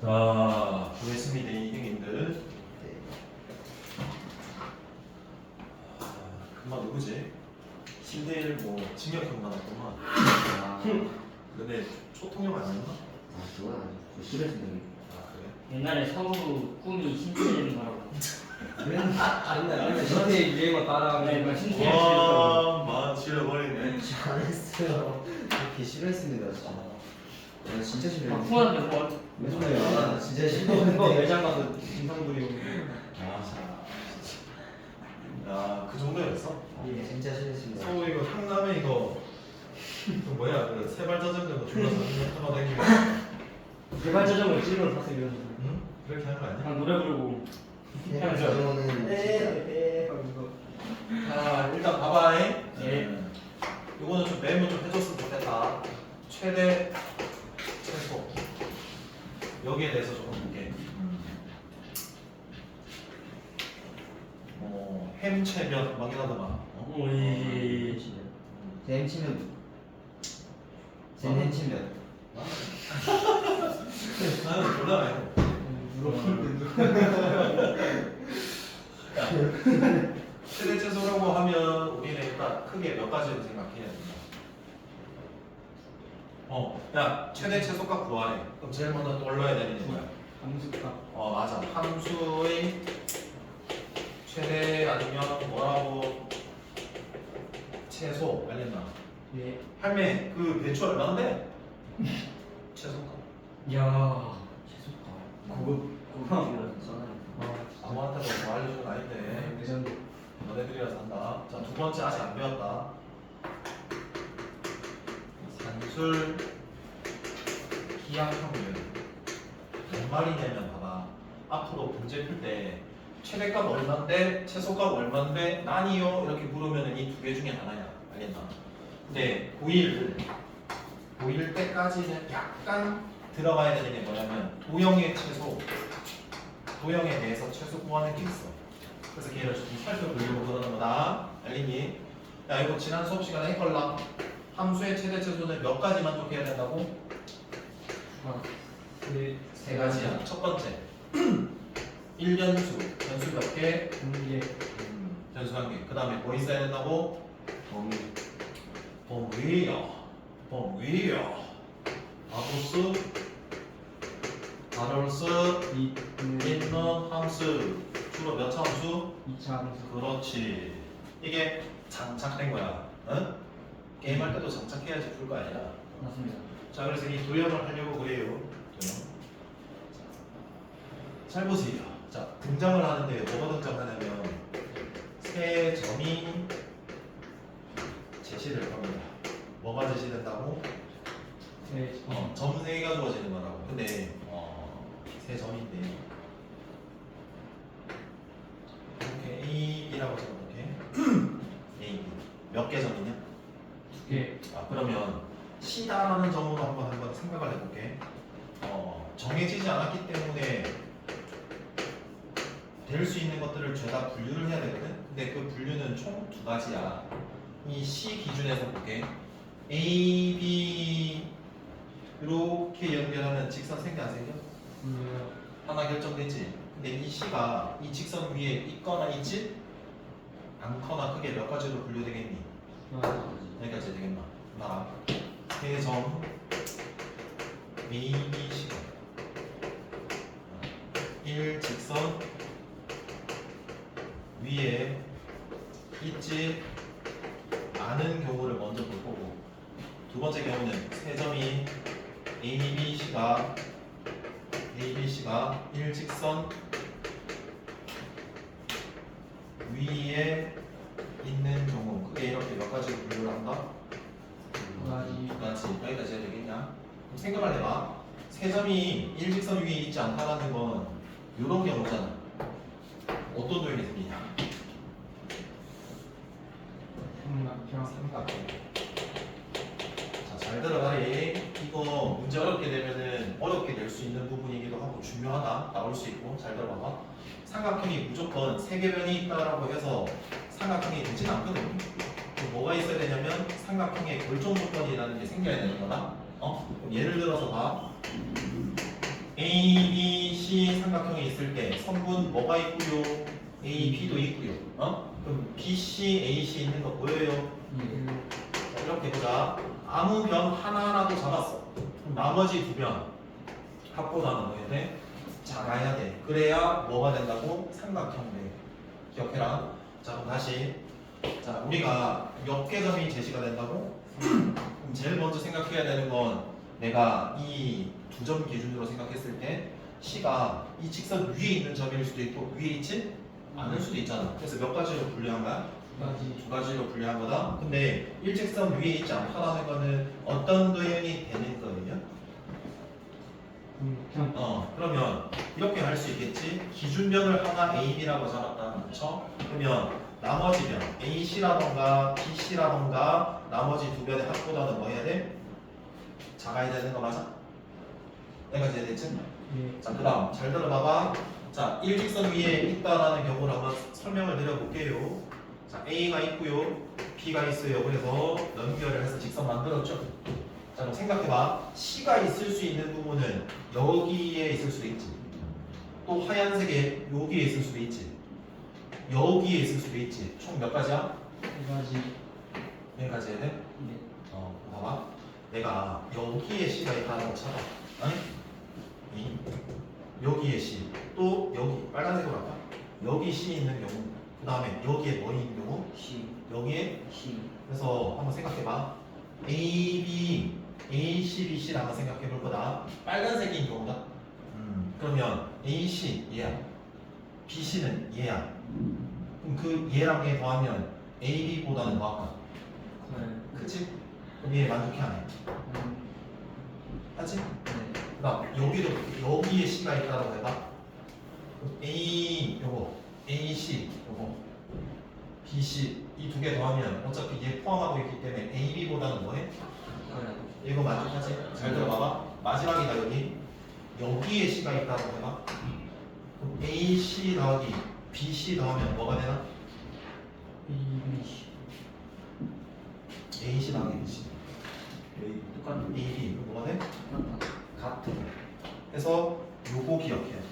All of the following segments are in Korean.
자, 구했습니다, 형님들. 금방 누구지? 10대1 뭐 징역형만 왔구만. 아, 근데 초통령 아니었나? 그건 아니고 싫어진다. 아 그래? 옛날에 서부 꿈이 신세되는 거라고. 맨날 저한테 유행어 따라하면 네, 정말 신기해. 와, 만 질러버리네. 안 했어요. 그렇게 싫어했습니다. 진짜. 나 진짜 싫어요. 풍화한테 뭐? 왜 소리야? 나 진짜 싫어. 매장 가서 진상 부리고. 야, 그 정도였어? 예, 진짜 싫었습니다. 소 이거 상남에 이거 그 뭐야 그 세발 자전거 졸라서 한번 다니고. 개발 자전거 찔러 탔어 이러면서. 응? 그렇게 하는 거 아니야? 그냥 노래 부르고. 저는 자, 일단 봐봐잉. 예. 이거는 좀 메모 좀 해줬으면 좋겠다. 최대 최소 여기에 대해서 조금 볼게. 햄채면 막 이러더만. 오이. 제 햄치면 제 햄치면 나는 졸라 말고. 최대 최소라고 하면 우리는 일단 크게 몇 가지를 생각해야 된다. 야 최대 최소값 구하래. 그럼 제일 먼저 떠올려야 되는 게 뭐야? 함수값. 맞아. 함수의 최대 아니면 뭐라고 최소 알겠나? 예. 할매 그 배추 얼마인데? 최소값. 야. 고급. 아무한테도 뭐 알려주는 거 아닌데 레전드. 너네들이라서 한다. 자, 두 번째 아직 안 배웠다. 산술 기하평균. 뭔 말이냐면 봐봐. 앞으로 문제 풀 때 최대값 얼마인데 최소값 얼마인데 나뉘어 이렇게 물으면 이 두 개 중에 하나야. 알겠나? 근데 고1 때까지는 약간 들어가야 되는 게 뭐냐면 도형의 최소, 도형에 대해서 최소 구하는 게 있어. 그래서 걔를 좀 살펴보려고 그러는 거다. 알겠니? 야, 이거 지난 수업 시간에 했걸라. 함수의 최대 최소는 몇 가지 만족해야 된다고? 세 가지야. 첫 번째, 1변수, 변수 몇 개? 분계. 변수 한 개. 그 다음에 뭐 있어야 된다고? 범위야. 바로스 있는 함수. 주로 몇 차 함수? 2차 함수. 그렇지. 이게 장착된 거야. 응? 게임할 때도 장착해야지 풀 거 아니야. 맞습니다. 자, 그래서 이 도형을 하려고 그래요. 도형. 잘 보세요. 자, 등장을 하는데 뭐가 등장하냐면 세 점이 제시될 겁니다. 뭐가 제시된다고? 네. 점 세 개가 주어지는 거라고. 근데 세 점인데 이렇게 A, B라고 적어볼게. A, B. 몇 개 점이냐? 2개. 그러면 C다라는 점으로 한번 생각을 해볼게. 정해지지 않았기 때문에 될 수 있는 것들을 죄다 분류를 해야 되거든. 근데 그 분류는 총 두 가지야. 이 C 기준에서 볼게. A, B 이렇게 연결하면 직선 생겨 안 생겨? 하나 결정되지. 근데 이 C가 이 직선 위에 있거나 있지 않거나 크게 몇 가지로 분류되겠니? 여기까지 되겠나? 나 세점 A, B, C가 1 직선 위에 있지 않은 경우를 먼저 볼 거고, 두 번째 경우는 세 점이 A, B, C가 1 직선 위에 있는 경우, 크게 이렇게 몇 가지로 분류를 한다? 두 가지. 여기까지 해야 되겠냐? 그럼 생각을 해봐. 세 점이 1직선 위에 있지 않다라는 건 이런 경우잖아. 어떤 도형이 생기냐? 삼각형. 자, 잘 들어가리. 이거 문제 어렵게 되면은 어렵게 낼 수 있는 부분이기도 하고 중요하다. 나올 수 있고. 잘 들어봐봐. 삼각형이 무조건 세 개변이 있다라고 해서 삼각형이 되진 않거든. 그럼 뭐가 있어야 되냐면 삼각형의 결정 조건이라는 게 생겨야 되는 거다. 그럼 예를 들어서 봐. A, B, C 삼각형이 있을 때 선분 뭐가 있고요? A, B도 있고요. 그럼 B, C, A, C 있는 거 보여요? 자, 이렇게 보자. 아무 변 하나라도 잡았어. 그럼 나머지 두 변 합보다는 뭐 해야 돼? 작아야 돼. 그래야 뭐가 된다고? 삼각형 돼. 기억해라. 자, 그럼 다시. 자, 우리가 몇 개 점이 제시가 된다고? 그럼 제일 먼저 생각해야 되는 건 내가 이 두 점 기준으로 생각했을 때 C가 이 직선 위에 있는 점일 수도 있고 위에 있지 않을 수도 있잖아. 그래서 몇 가지로 분류한 거야? 두 가지로 분류한 거다. 근데 일직선 위에 있지 않다라는 거는 어떤 도형이 되는 거예요? 그러면 이렇게 할 수 있겠지. 기준변을 하나 A, B라고 잡았다. 그렇죠? 그러면 나머지 변 A, C라던가 B, C라던가 나머지 두 변의 합보다는 뭐 해야 돼? 작아야 되는 거 맞아? 내가 이제 됐지? 자, 그 다음 잘 들어봐봐. 자, 일직선 위에 있다라는 경우를 한번 설명을 드려볼게요. 자, A가 있고요, B가 있어요. 그래서 연결을 해서 직선 만들었죠. 자, 그럼 생각해봐. C가 있을 수 있는 부분은 여기에 있을 수도 있지. 또 하얀색에 여기에 있을 수도 있지. 여기에 있을 수도 있지. 총 몇 가지야? 네 가지 해야 돼? 봐봐. 내가 여기에 C가 있다는 쳐봐. 아니? 여기에 C. 또 여기 빨간색으로 할까? 여기 C 있는 경우. 그 다음에 여기에 뭐 있는 경우? C. 여기에 C. 그래서 한번 생각해봐. A, B, A, C, B, C를 한번 생각해 볼 거다. 빨간색인 경우다. 그러면 A, C 얘야. B, C는 얘야. 그럼 그 얘랑 얘 더하면 A, B보다는 뭐 할까? 그치? 그럼 얘 만족해 안 해? 하지? 그다음 여기도 여기에 C가 있다라고 해봐. 그럼 A 요거, A, C 요거, B, C 이 두 개 더하면 어차피 얘 포함하고 있기 때문에 A, B보다는 뭐해? 이거 만족하지? 잘 들어봐봐. 마지막이다 여기. 여기에 C가 있다고 해봐. 그럼 A, C 더하기 B, C 더하면 뭐가 되나? A, C 더하기 B, C. 똑같은 A, B 이거 뭐가 돼? 같은. 그래서 요거 기억해야 돼.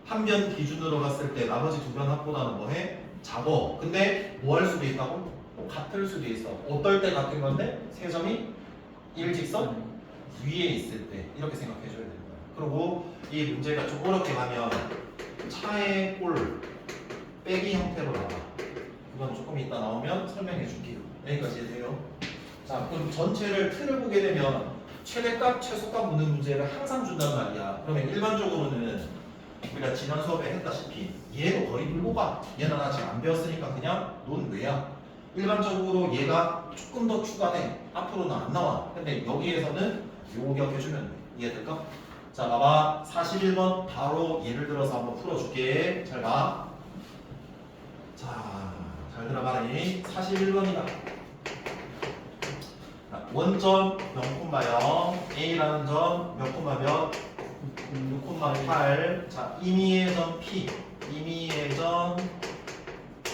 한 변 기준으로 봤을 때 나머지 두 변 합보다는 뭐해? 작어. 근데 뭐 할 수도 있다고? 같을 수도 있어. 어떨 때 같은 건데? 세 점이 일직선 위에 있을 때 이렇게 생각해 줘야 되는 거야. 그리고 이 문제가 좀 어렵게 가면 차의 꼴 빼기 형태로 나와. 이건 조금 이따 나오면 설명해 줄게요. 여기까지 해주세요. 자, 그럼 전체를 틀을 보게 되면 최대값, 최소값 묻는 문제를 항상 준단 말이야. 그러면 일반적으로는 우리가 지난 수업에 했다시피 얘도 거의 풀고 가. 얘는 아직 안 배웠으니까 그냥 논외야. 일반적으로 얘가 조금 더 추가돼. 앞으로는 안 나와. 근데 여기에서는 요거 기억해주면 돼. 이해될까? 자, 봐봐. 41번 바로 예를 들어서 한번 풀어줄게. 잘 봐. 자, 잘 들어봐라. 41번이다. 원점 0,0 A라는 점 몇 콤마 몇? 6,8. 자, 임의의 점 P. 임의의 점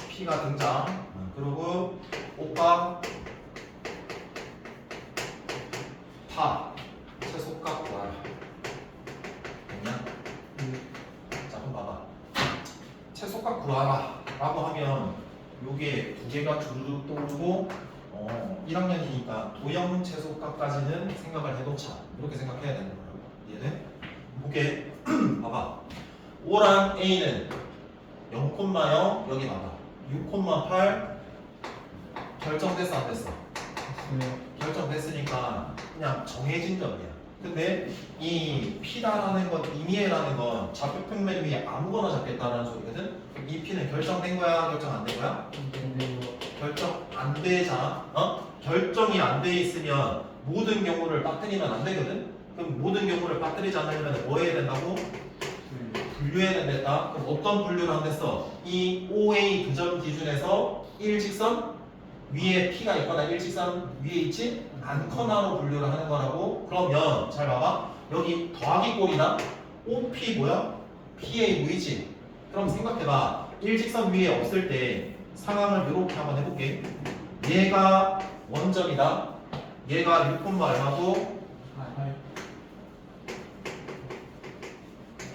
P가 등장. 그리고 오빠 파 최소값 구하라. 됐냐? 자, 한번 봐봐. 최소값 구하라 라고 하면 요게 두 개가 주르륵 떠오르고 1학년이니까 도형 최소값까지는 생각을 해놓자. 이렇게 생각해야 되는 거라고. 이해돼? 볼게. 봐봐. 5랑 A는 0,0 여기 봐봐. 6,8 결정됐어 안 됐어? 결정됐으니까 그냥 정해진 점이야. 근데 이 P라는 건 임의라는 건 좌표평면 위에 아무거나 잡겠다라는 소리거든. 이 P는 결정된 거야, 결정 안 된 거야? 결정 안 되잖아. 결정이 안 돼 있으면 모든 경우를 빠뜨리면 안 되거든. 그럼 모든 경우를 빠뜨리지 않으려면 뭐 해야 된다고? 분류해야 된다. 그럼 어떤 분류를 한댔어? 이 OA 두 점 기준에서 일직선 위에 P가 있거나 일직선 위에 있지 않거나로 분류를 하는 거라고. 그러면 잘 봐봐. 여기 더하기 꼴이나 OP 뭐야? PA 보이지? 그럼 생각해봐. 일직선 위에 없을 때 상황을 이렇게 한번 해볼게. 얘가 원점이다. 얘가 6, 얼마고 8.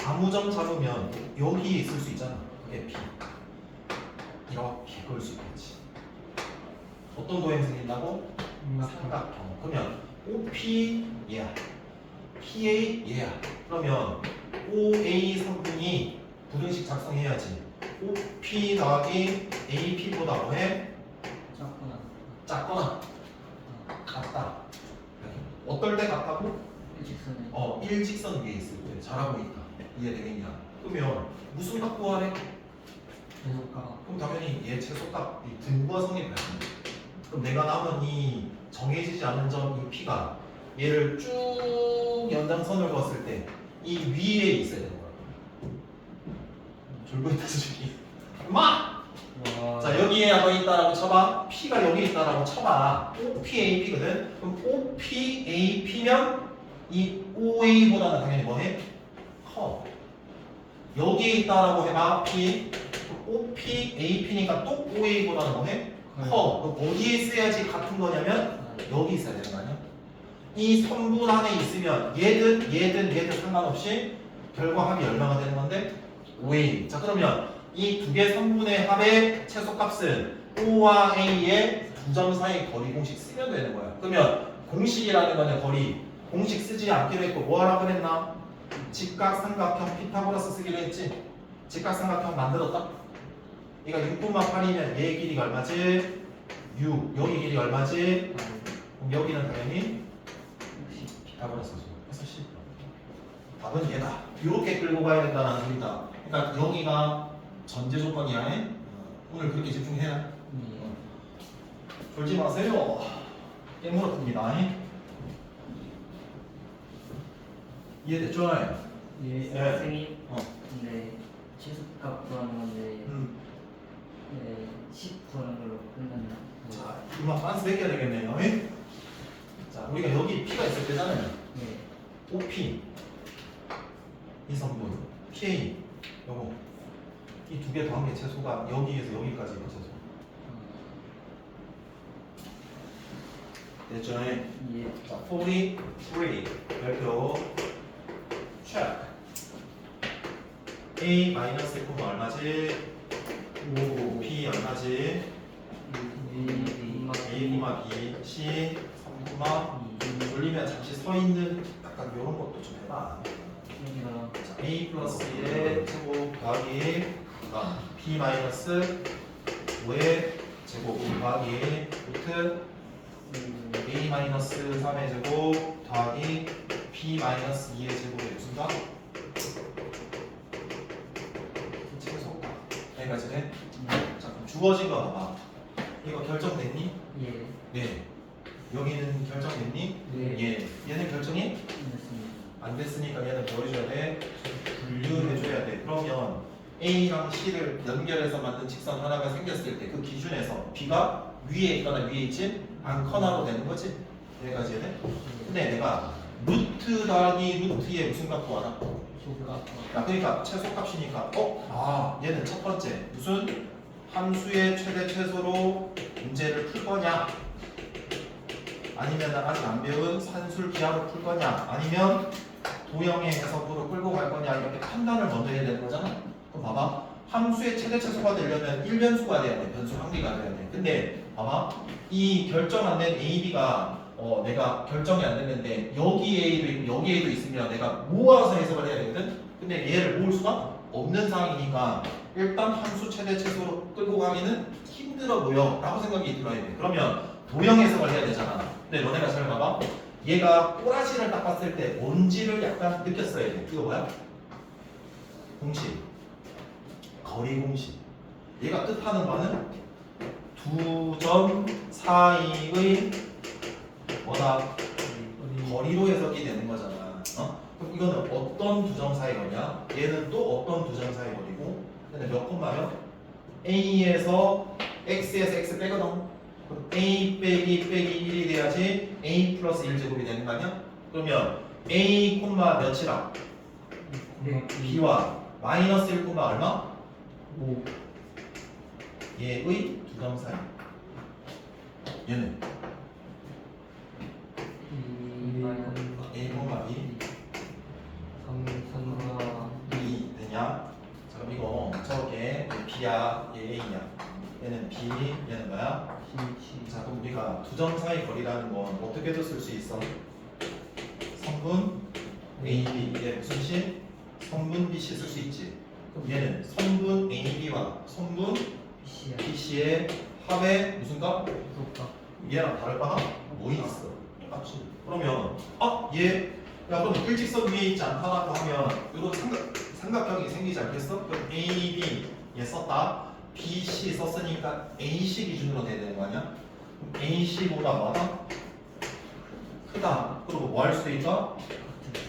아무 점 잡으면 여기에 있을 수 있잖아. 그게 P. 이렇게 그을 수 있겠지. 어떤 도형 생긴다고? 삼각형. 그러면 OP 얘야. PA 얘야. 그러면 OA 성분이 부등식 작성해야지. OP 더하기 AP보다 뭐해? 작구나. 작거나 같다. 어떨 때 같다고? 일직선에. 일직선 위에 있을 때 잘하고 있다. 이해되겠냐? 그러면 무슨 값 구하래? 최소값. 그럼 당연히 얘 최소값 이 등부가 성립해야 돼. 그럼 내가 남은 이 정해지지 않은 점 이 P가 얘를 쭉 연장선을 그었을 때 이 위에 있어야 되는 거야. 졸고 있다 수준이. 마! 와. 자 여기에 한번 있다라고 쳐봐. P가 여기 있다라고 쳐봐. OPAP거든. 그럼 OPAP면 이 OA보다는 당연히 뭐해? 커. 여기에 있다라고 해봐. P. OPAP니까 또 OA보다는 뭐해? 커. 그럼 어디에 있어야지 같은 거냐면 여기 있어야 되는 거 아니야? 이 선분 안에 있으면 얘든 상관없이 결과 합이 얼마가 되는 건데? 5A. 자 그러면 이 두 개 선분의 합의 최소값은 O와 A의 두 점 사이 거리 공식 쓰면 되는 거야. 그러면 공식이라는 거는 거리 공식 쓰지 않기로 했고 뭐 하라고 그랬나? 직각삼각형 피타고라스 쓰기로 했지. 직각삼각형 만들었다. 얘가 6,8이면 얘의 길이가 얼마지? 6. 여기 길이가 얼마지? 그럼 여기는 당연히 피타고라스죠. 그래서 10. 답은 얘다. 이렇게 끌고 가야 된다는 소리다. 그러니까 여기가 전제 조건이야. 오늘 그렇게 집중해라. 졸지 마세요. 깨물어 듭니다. 이해됐죠? 예. 네. 선생님, 어. 근데 최소값 구하는 건데 네, 10 구하는 걸로 끝났나? 자, 이만 빤스 베껴야 되겠네요. 자, 우리가 여기 P가 있을 때잖아요. 네. OP 이 성분 PA 요거 이 두 개 더한 게 최소가 여기에서 여기까지 그 최소. 됐죠? 예. 자, 43 별표 check. A 마이너스 1 얼마지? 5 P 얼마지? A, B, C 3, 돌리면 잠시 서 있는 약간 이런 것도 좀 해봐. 여기가 자, A 플러스 1의 제곱 더하기 B 마이너스 5의 제곱 더하기 루트 A 마이너스 3의 제곱 더하기 B 마이너스 2의 제곱의 무슨 값? 최소값. 여기까지 돼? 자 그럼 주어진 거 봐봐. 이거 결정됐니? 예. 네. 여기는 결정됐니? 네. 예. 얘는 결정이 됐습니다. 안 됐으니까 얘는 뭐 해줘야 돼? 분류해줘야 돼. 그러면 A랑 C를 연결해서 만든 직선 하나가 생겼을 때 그 기준에서 B가 위에 있거나 위에 있지 않거나로 되는 거지. 여기까지 해야 돼? 근데 내가 루트 더하기 루트의 무슨 값 구하나? 야, 그러니까 최소값이니까 얘는 첫 번째 무슨 함수의 최대 최소로 문제를 풀 거냐? 아니면 아직 안 배운 산술 기하로 풀 거냐? 아니면 도형의 해석으로 끌고 갈 거냐? 이렇게 판단을 먼저 해야 되는 거잖아. 그럼 봐봐. 함수의 최대 최소가 되려면 1변수가 돼야 돼. 변수 한 개가 돼야 돼. 근데 봐봐. 이 결정 안 된 A, B가 내가 결정이 안 됐는데 여기 A도 있고 여기 A도 있으면 내가 모아서 해석을 해야 되거든. 근데 얘를 모을 수가 없는 상황이니까 일단 함수 최대 최소로 끌고 가기는 힘들어 보여 라고 생각이 들어야 돼. 그러면 도형 해석을 해야 되잖아. 근데 너네가 잘 봐봐. 얘가 꼬라지를 딱 봤을 때 뭔지를 약간 느꼈어야 돼. 이거 뭐야? 공식. 거리 공식. 얘가 뜻하는 바는 두 점 사이의 뭐다? 거리로 해석이 되는 거잖아. 그럼 이거는 어떤 두 점 사이 거리야? 얘는 또 어떤 두 점 사이 거리고? 근데 몇 콤마요? A에서 X에서 X 빼거든. 그럼 A 빼기 1이 돼야지 A 플러스 1제곱이 되는 거 아니야? 그러면 A 콤마 몇이라? B와 마이너스 1 콤마 얼마? 5. 얘의 두 점 사이. 얘는 A B야, 얘 A냐. 얘는 B, 얘는 뭐야? 자, 그럼 우리가 두 점 사이 거리라는 건 어떻게도 쓸 수 있어? 성분 AB, 얘 무슨 시? 성분 BC 쓸 수 있지. 그럼 얘는 성분 AB와 성분 BC야. BC의 합의 무슨 값? 소속값. 얘랑 다를 바가 뭐 있어? 똑같지. 그러면 얘 야 그럼 일직선 위에 있지 않다라고 하면 이런 삼각형이 생기지 않겠어? 그럼 AB 얘 썼다. BC 썼으니까 AC 기준으로 돼야 되는 거 아니야? 그럼 AC보다 뭐다? 크다. 그리고 뭐 할 수도 있다?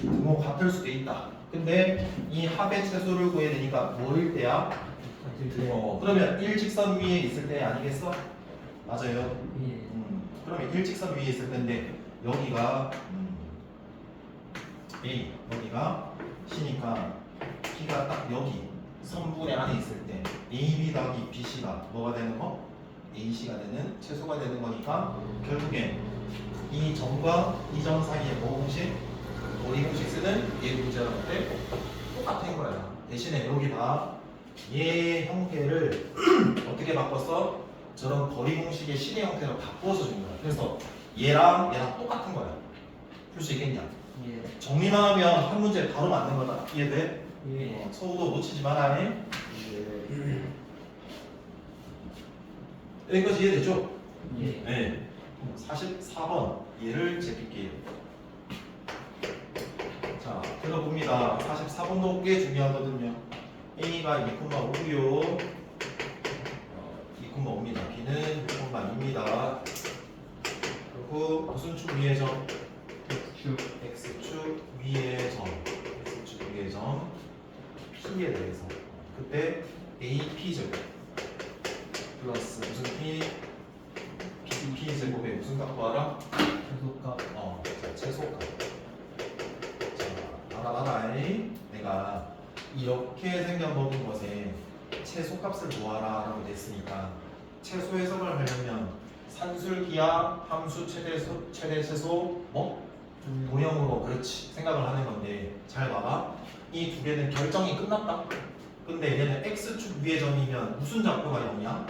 뭐 같을 수도 있다. 근데 이 합의 최소를 구해야 되니까 뭐일 때야? 그러면 일직선 위에 있을 때 아니겠어? 맞아요. 예. 그러면 일직선 위에 있을 텐데 여기가 A, 여기가 C니까 B가 딱 여기 성분의 안에 있을 때 AB 더하기 BC가 뭐가 되는 거? AC가 되는 최소가 되는 거니까 결국엔 이 점과 이 점 사이에 뭐 공식? 거리 공식 쓰는 얘 문제랑 때 똑같은 거야. 대신에 여기 봐. 얘 형태를 어떻게 바꿨어? 저런 거리 공식의 식의 형태로 바꿔서 준 거야. 그래서 얘랑 똑같은 거야. 풀 수 있겠냐? 예. 정리만 하면 한 문제 바로 맞는 거다. 이해돼? 예. 서우도 놓치지 마라. 네. 여기까지 이해되죠? 예. 네. 44번 얘를 제낄게요. 자, 들어봅니다. 44번도 꽤 중요하거든요. A가 2,5고요. 2,5입니다. B는 6,2입니다. 그리고 무슨 축 위의 점? X축 위의 점. X축 위의 점 P에 대해서 그때 AP 제곱 플러스 무슨 P? BP 제곱에 무슨 값 구하라? 소속값. 자, 최소값. 자, 알아봐라. 내가 이렇게 생겨먹은 것에 최소값을 구하라 라고 됐으니까 최소 해석을 하려면 산술기하 함수 최대 최소 뭐? 도형으로 그렇지 생각을 하는 건데 잘 봐봐. 이 두 개는 결정이 끝났다. 근데 얘는 X축 위의 점이면 무슨 좌표가 0이야?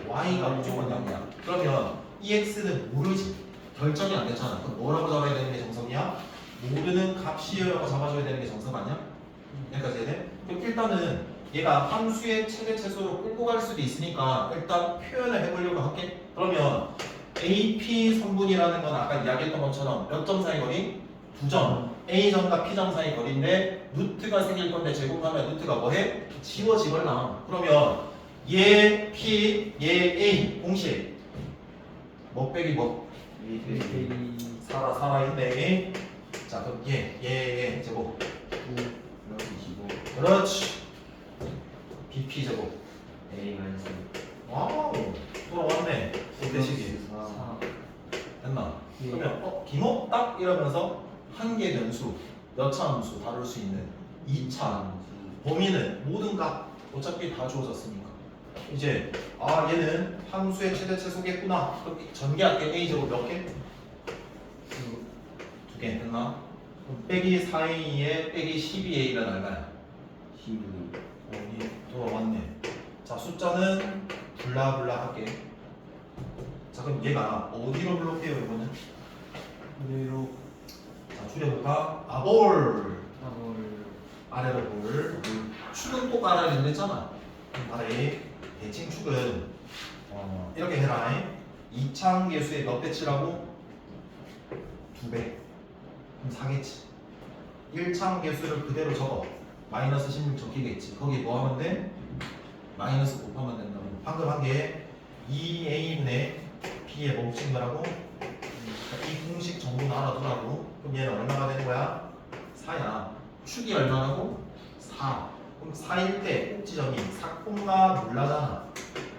Y가 무조건 0이야. 그러면 이 X는 모르지. 결정이 안 됐잖아. 그럼 뭐라고 잡아야 되는 게 정석이야? 모르는 값이라고 잡아줘야 되는 게 정석 아니야? 여기까지 해야 돼? 그럼 일단은 얘가 함수의 최대 최소로 끌고 갈 수도 있으니까 일단 표현을 해보려고 할게. 그러면 AP 성분이라는 건 아까 이야기했던 것처럼 몇 점 사이 거리? 2점. A점과 P점 사이 거리인데 루트가 생길 건데 제곱하면 루트가 뭐해? 지워지걸라. 그러면 얘 P, 얘 A 공식 뭐 빼기 뭐? 살아있네. 자 그럼 얘 제곱 그렇지. BP 제곱 A 마이너스 와우 돌아왔네. 대식이 4. 됐나? 예. 그러면 기목 딱 이러면서 한 개 변수 몇 차 함수 다룰 수 있는 2차 범위는 모든 값 어차피 다 주어졌으니까 이제 얘는 함수의 최대 최소겠구나. 그럼 전개할게. A 제곱 몇 개? 2개 됐나? 그럼 빼기 4A에 빼기 12A가 얼마야? 12 여기 돌아왔네. 자 숫자는 블라블라 할게. 자 그럼 얘가 어디로 블록해요 이거는? 그대로 자 줄여볼까? 아볼 더블. 아래로 볼. 축은 꼭 알아야 된댔잖아. 아래 대칭 축은 이렇게 해라. 이차항 계수의 몇 배치라고? 2배. 그럼 4겠지. 1차항 계수를 그대로 적어. 마이너스 16 적히겠지. 거기 뭐 하면 돼? 마이너스 곱하면 된다고. 방금 한 게 2a분의 b에 멈춘 거라고? 이 공식 전부 알아두라고. 그럼 얘는 얼마가 되는 거야? 4야. 축이 얼마라고? 4. 그럼 4일 때 꼭지점이 4콤마 몰라잖아.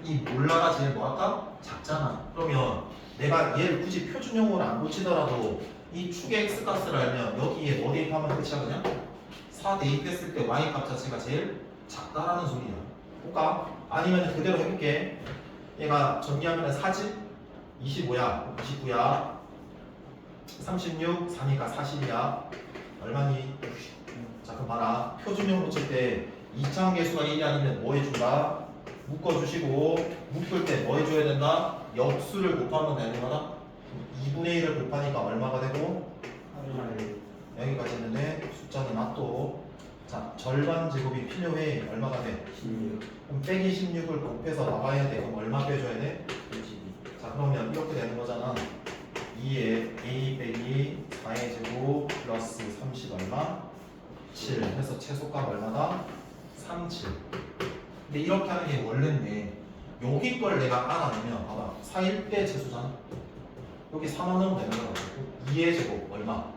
이 몰라가 제일 뭐할까? 작잖아. 그러면 내가 얘를 굳이 표준형으로 안 고치더라도 이 축의 x값을 알면 여기에 뭐 대입하면 끝이야 그냥? 4 대입했을 때 y값 자체가 제일 작다라는 소리야. 볼까? 아니면 그대로 해볼게. 얘가 정리하면 4지? 25야 29야 36 4니까 40이야 얼마니? 자 그럼 봐라. 표준형 고칠 때 이차함계수가 1이 아니면 뭐 해준다? 묶어주시고 묶을 때 뭐 해줘야 된다? 역수를 곱하면 되는 거다. 2분의 1을 곱하니까 얼마가 되고 여기까지 했는데 숫자는 낫도. 자, 절반 제곱이 필요해. 얼마가 돼? 16 그럼 빼기 16을 곱해서 나가야 돼. 그럼 얼마 빼줘야 돼? 32 자, 그러면 이렇게 되는 거잖아. 2에 a 빼기 4의 제곱 플러스 30 얼마? 7 해서 최소값 얼마다? 37. 근데 이렇게 하는 게 원래인데 여기 걸 내가 알아내면 봐봐 4일 때 최소잖아. 여기 4만 넣으면 되는 거야. 2의 제곱 얼마?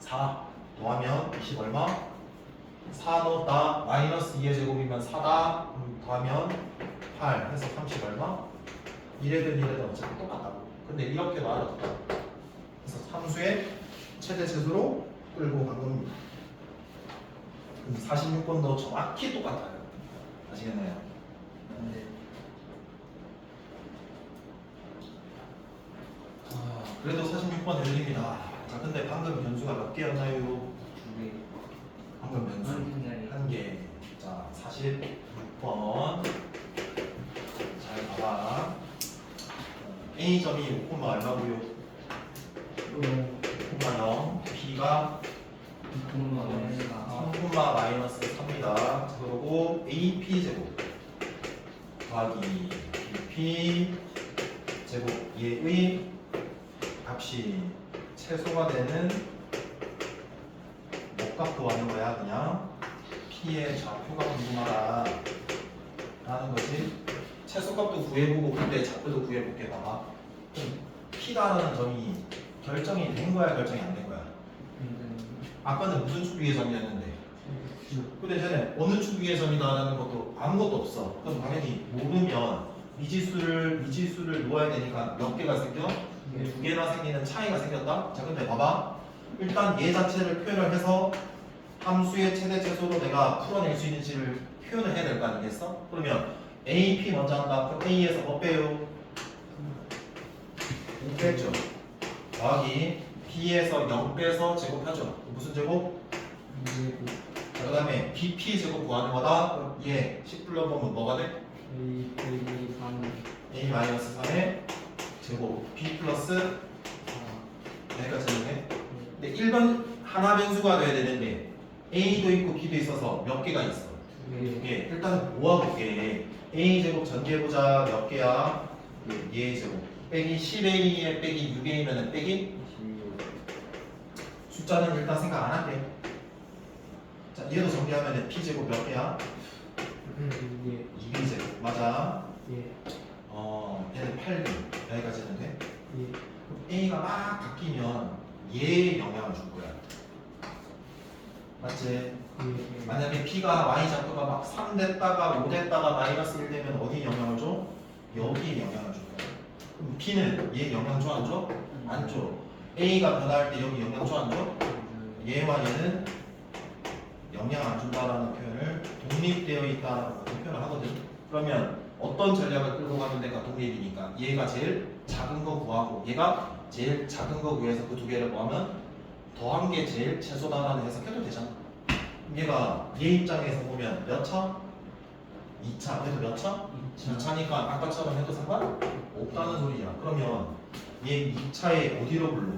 4 더하면 20 얼마? 4 넣었다. 마이너스 2의 제곱이면 4다. 더하면 8 해서 30 얼마? 이래든 이래든 어차피 똑같다고. 근데 이렇게도 알아뒀다. 그래서 함수의 최대 최소로 끌고 간 겁니다. 46번도 정확히 똑같아요. 아시겠나요? 네. 그래도 46번 열립니다. 자, 근데 방금 변수가 몇 개였나요? 2개. 방금 변수 한 개. 자, 46번. 잘 봐봐. A점이 5, 얼마고요? 0, B가 3, 마이너스 3입니다. 자, 그리고 AP 제곱 더하기 BP 제곱 얘의 값이 최소가 되는 목값 구하는 거야. 그냥 P의 좌표가 궁금하다 라는 거지. 최소값도 구해보고 근데 좌표도 구해볼게. 봐봐. P다라는 점이 결정이 된 거야, 결정이 안 된 거야? 아까는 무슨 축 위의 점이었는데 근데 전에 어느 축 위의 점이다라는 것도 아무것도 없어. 그럼 당연히 모르면 미지수를 놓아야 되니까 몇 개가 생겨? 두 개나 생기는 차이가 생겼다. 자, 근데 봐봐. 일단 얘 자체를 표현을 해서 함수의 최대 최소로 내가 풀어낼 수 있는지를 표현을 해야 될 거 아니겠어? 그러면 AP 먼저 한다. 그럼 A에서 뭐 빼요? 5 뺐죠. 더하기 B에서 0 빼서 제곱하죠. 무슨 제곱? 자, 그 다음에 BP 제곱 구하는 거다. 그럼 얘 10 불러보면 뭐가 돼? A 마이너스 3의 제곱 B 플러스 여기까지 했네. 근데 1번 하나 변수가 돼야 되는데 A도 있고 B도 있어서 몇 개가 있어? 두 개. 일단 모아볼게. A 제곱 전개해보자. 몇 개야? 얘 제곱 빼기 10A에 빼기 6A면은 빼기 숫자는 일단 생각 안 할게. 자, 얘도 정리하면 P 제곱 몇 개야? 2B 제곱 맞아. 얘는 8B 여기까지 했는데 A가 막 바뀌면 얘에 영향을 줄 거야. 맞지? 만약에 P가 Y 좌표가 막 3 됐다가 5 됐다가 마이너스 1 되면 어디에 영향을 줘? 여기에 영향을 줄 거야. 그럼 P는 얘 영향 줘 안 줘? 안 줘. A가 변화할 때 여기 영향 줘 안 줘? 얘와 얘는 영향 안 준다라는 표현을 독립되어 있다라고 표현을 하거든. 그러면 어떤 전략을 끌고 가면 내가 독립이니까 얘가 제일 작은 거 구하고 얘가 제일 작은 거 구해서 그 두 개를 구하면 더한 게 제일 최소다라는 해석해도 되잖아. 그럼 얘가 얘 입장에서 보면 몇 차? 2차. 그래도 몇 차? 2차니까 아까처럼 해도 상관없다는 소리야. 그러면 얘 2차에 어디로 불러?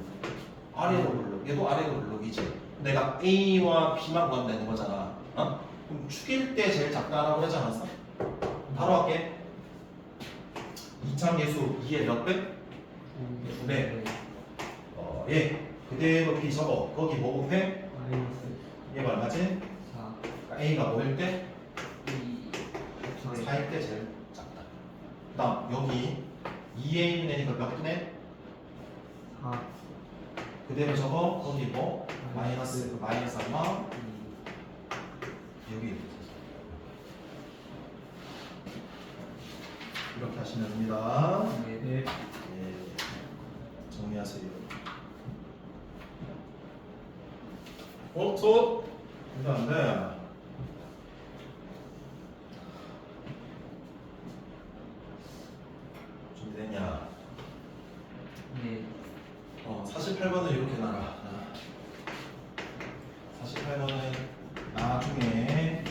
아래로 불러. 얘도 아래로 불러. 이제 내가 A와 B만 구하면 되는 거잖아. 어? 그럼 축일 때 제일 작다라고 하지 않았어? 바로 할게. 2차 계수 2의 몇 배? 2배. 예. 그대로 B 적어. 거기 뭐 곱해? 얘가 얼마지? 그러니까 A가 뭐일 때? 4일 때 제일 작다. 그 다음 여기 2A는 애니까 몇 분의? 그대로 적어. 거기 뭐? 마이너스 얼마? 여기 이렇게 하시면 됩니다. 예, 정리하세요. 손! 이거 안 돼. 준비됐냐? 48번은 이렇게 놔라. 48번은 나중에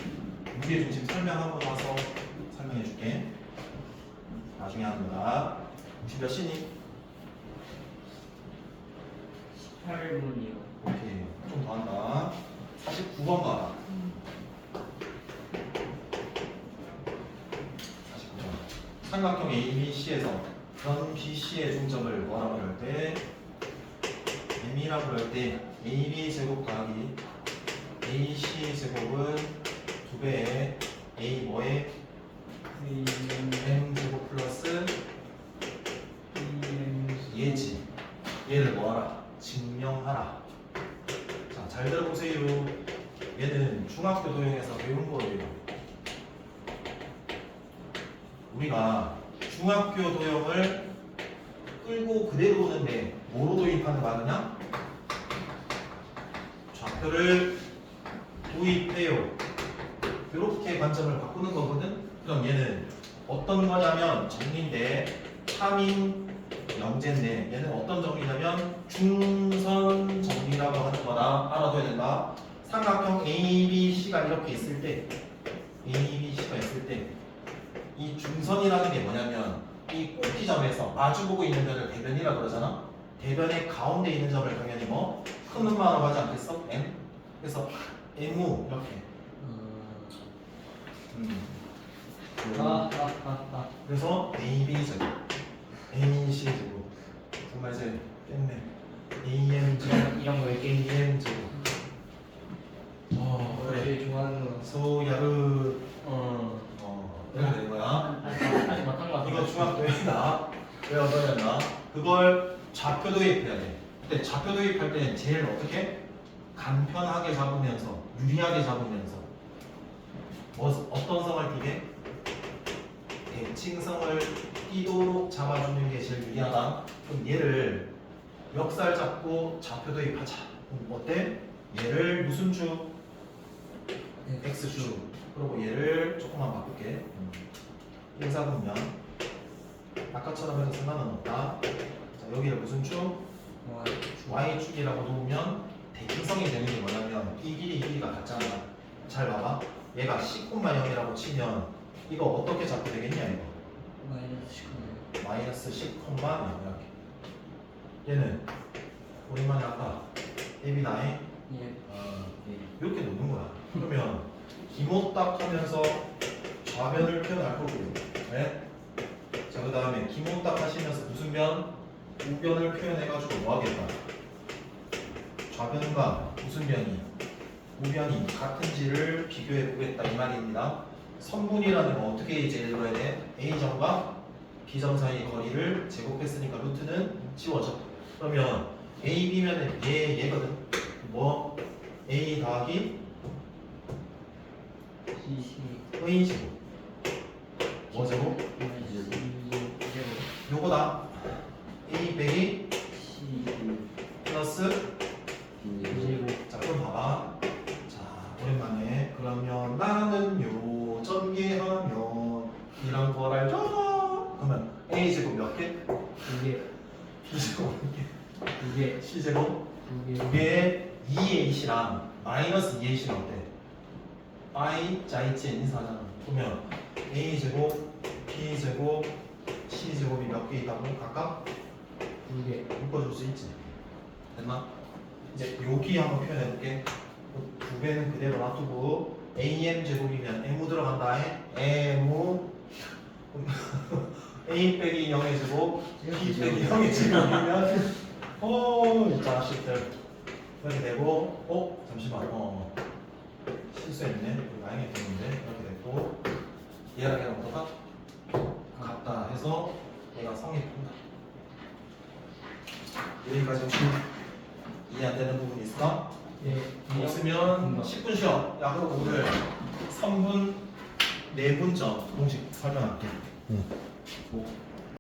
무게 중심 설명하고 나서 설명해 줄게. 나중에 하는 거다. 지금 몇 시니? 18분이요. 오케이. 좀 더 한다. 49번 봐라. 49번. 삼각형 ABC에서 현 BC의 중점을 뭐라고 할 때? M이라고 할 때 AB 제곱 더하기 AC 제곱은 2배의 A 뭐에? M 제곱 플러스 얘지. 얘를 뭐하라? 증명하라. 자, 잘 들어보세요. 얘는 중학교 도형에서 배운 거예요. 우리가 중학교 도형을 끌고 그대로 오는데 뭐로 도입하는 거 아니냐? 좌표를 도입해요. 이렇게 관점을 바꾸는 거거든. 그럼 얘는 어떤 거냐면 정리인데 3인 영재인데 얘는 어떤 정리냐면 중선 정리라고 하는 거다. 알아둬야 된다. 삼각형 ABC가 이렇게 있을 때 ABC가 있을 때 이 중선이라는 게 뭐냐면 이 꼭지점에서 마주보고 있는 면을 대변이라고 그러잖아. 대변의 가운데 있는 점을 당연히 뭐 큰 음마라고 하지 않겠어? M. 그래서 MU 이렇게. 그래서 AB 제곱, AC 제곱, 정말 이제 깼네. AM 제곱, 이런 거 이렇게 AM 제곱. 그래. 제일 좋아하는 거. 소야르. 이렇게 되는 거야. 아직 못한 거 같아. 이거 중학교에다 왜 얻어냈나? 그걸 좌표 도입해야 돼. 근데 좌표 도입할 때는 제일 어떻게? 간편하게 잡으면서, 유리하게 잡으면서. 어떤 성을 띠게? 대칭성을 띠도록 잡아주는 게 제일 유리하다. 그럼 얘를 멱살 잡고 좌표 도입하자. 그럼 어때? 얘를 무슨 주? X주. 그리고 얘를 조금만 바꿀게. 인사분면. 아까처럼 해서 상관은 없다. 자, 여기를 무슨 주? Y축이라고 놓으면 대칭성이 되는 게 뭐냐면 이 길이 이 길이가 같잖아. 잘 봐봐. 얘가 C,0이라고 치면 이거 어떻게 잡게 되겠냐 이거. 마이너스 10,0 이렇게. 얘는 오랜만에 아까 AB나에 이렇게 놓는 거야. 그러면 기모딱 하면서 좌변을 표현할 거고요. 네? 자, 그 다음에 기모딱 하시면서 무슨 변? 우변을 표현해가지고 뭐 하겠다? 좌변과 무슨 변이? 우변이 같은지를 비교해 보겠다 이 말입니다. 선분이라는 거 어떻게 이제 읽어야 돼? A점과 B점 사이 거리를 제곱했으니까 루트는 지워져. 그러면 A, B면은 얘거든. 뭐? A 더하기 A 제곱. 뭐 제곱? 요거다. A 빼기 플러스 자, 그럼 봐봐. 자, 오랜만에. 그러면 나는 요 전개하면 이런 걸 알죠? 그러면 A 제곱 몇 개? 2개, B 제곱 몇 개? 2개, C 제곱 2개. 두 개의 2H랑 마이너스 2H는 어때? I 자이치 인사잖아. 그러면 A 제곱, B 제곱, C 제곱이 몇 개 있다고? 각각 2개. 묶어줄 수 있지. 됐나? 이제 여기 한번 표현해볼게. 두 배는 그대로 놔두고 AM 제곱이면 M우 들어간다. M우 A 빼기 0의 제곱, B 빼기 0의 제곱이면 이 자식들 이렇게 되고 잠시만 실수했네. 여기 라인이 됐는데 이렇게 됐고 얘랑 얘랑 어떨까? 같다 해서 얘가 성이 푼다. 여기까지 혹시 이해 안 되는 부분 있어? 없으면 10분 쉬어. 야, 그럼 오늘 3분 4분점 공식 설명할게. 뭐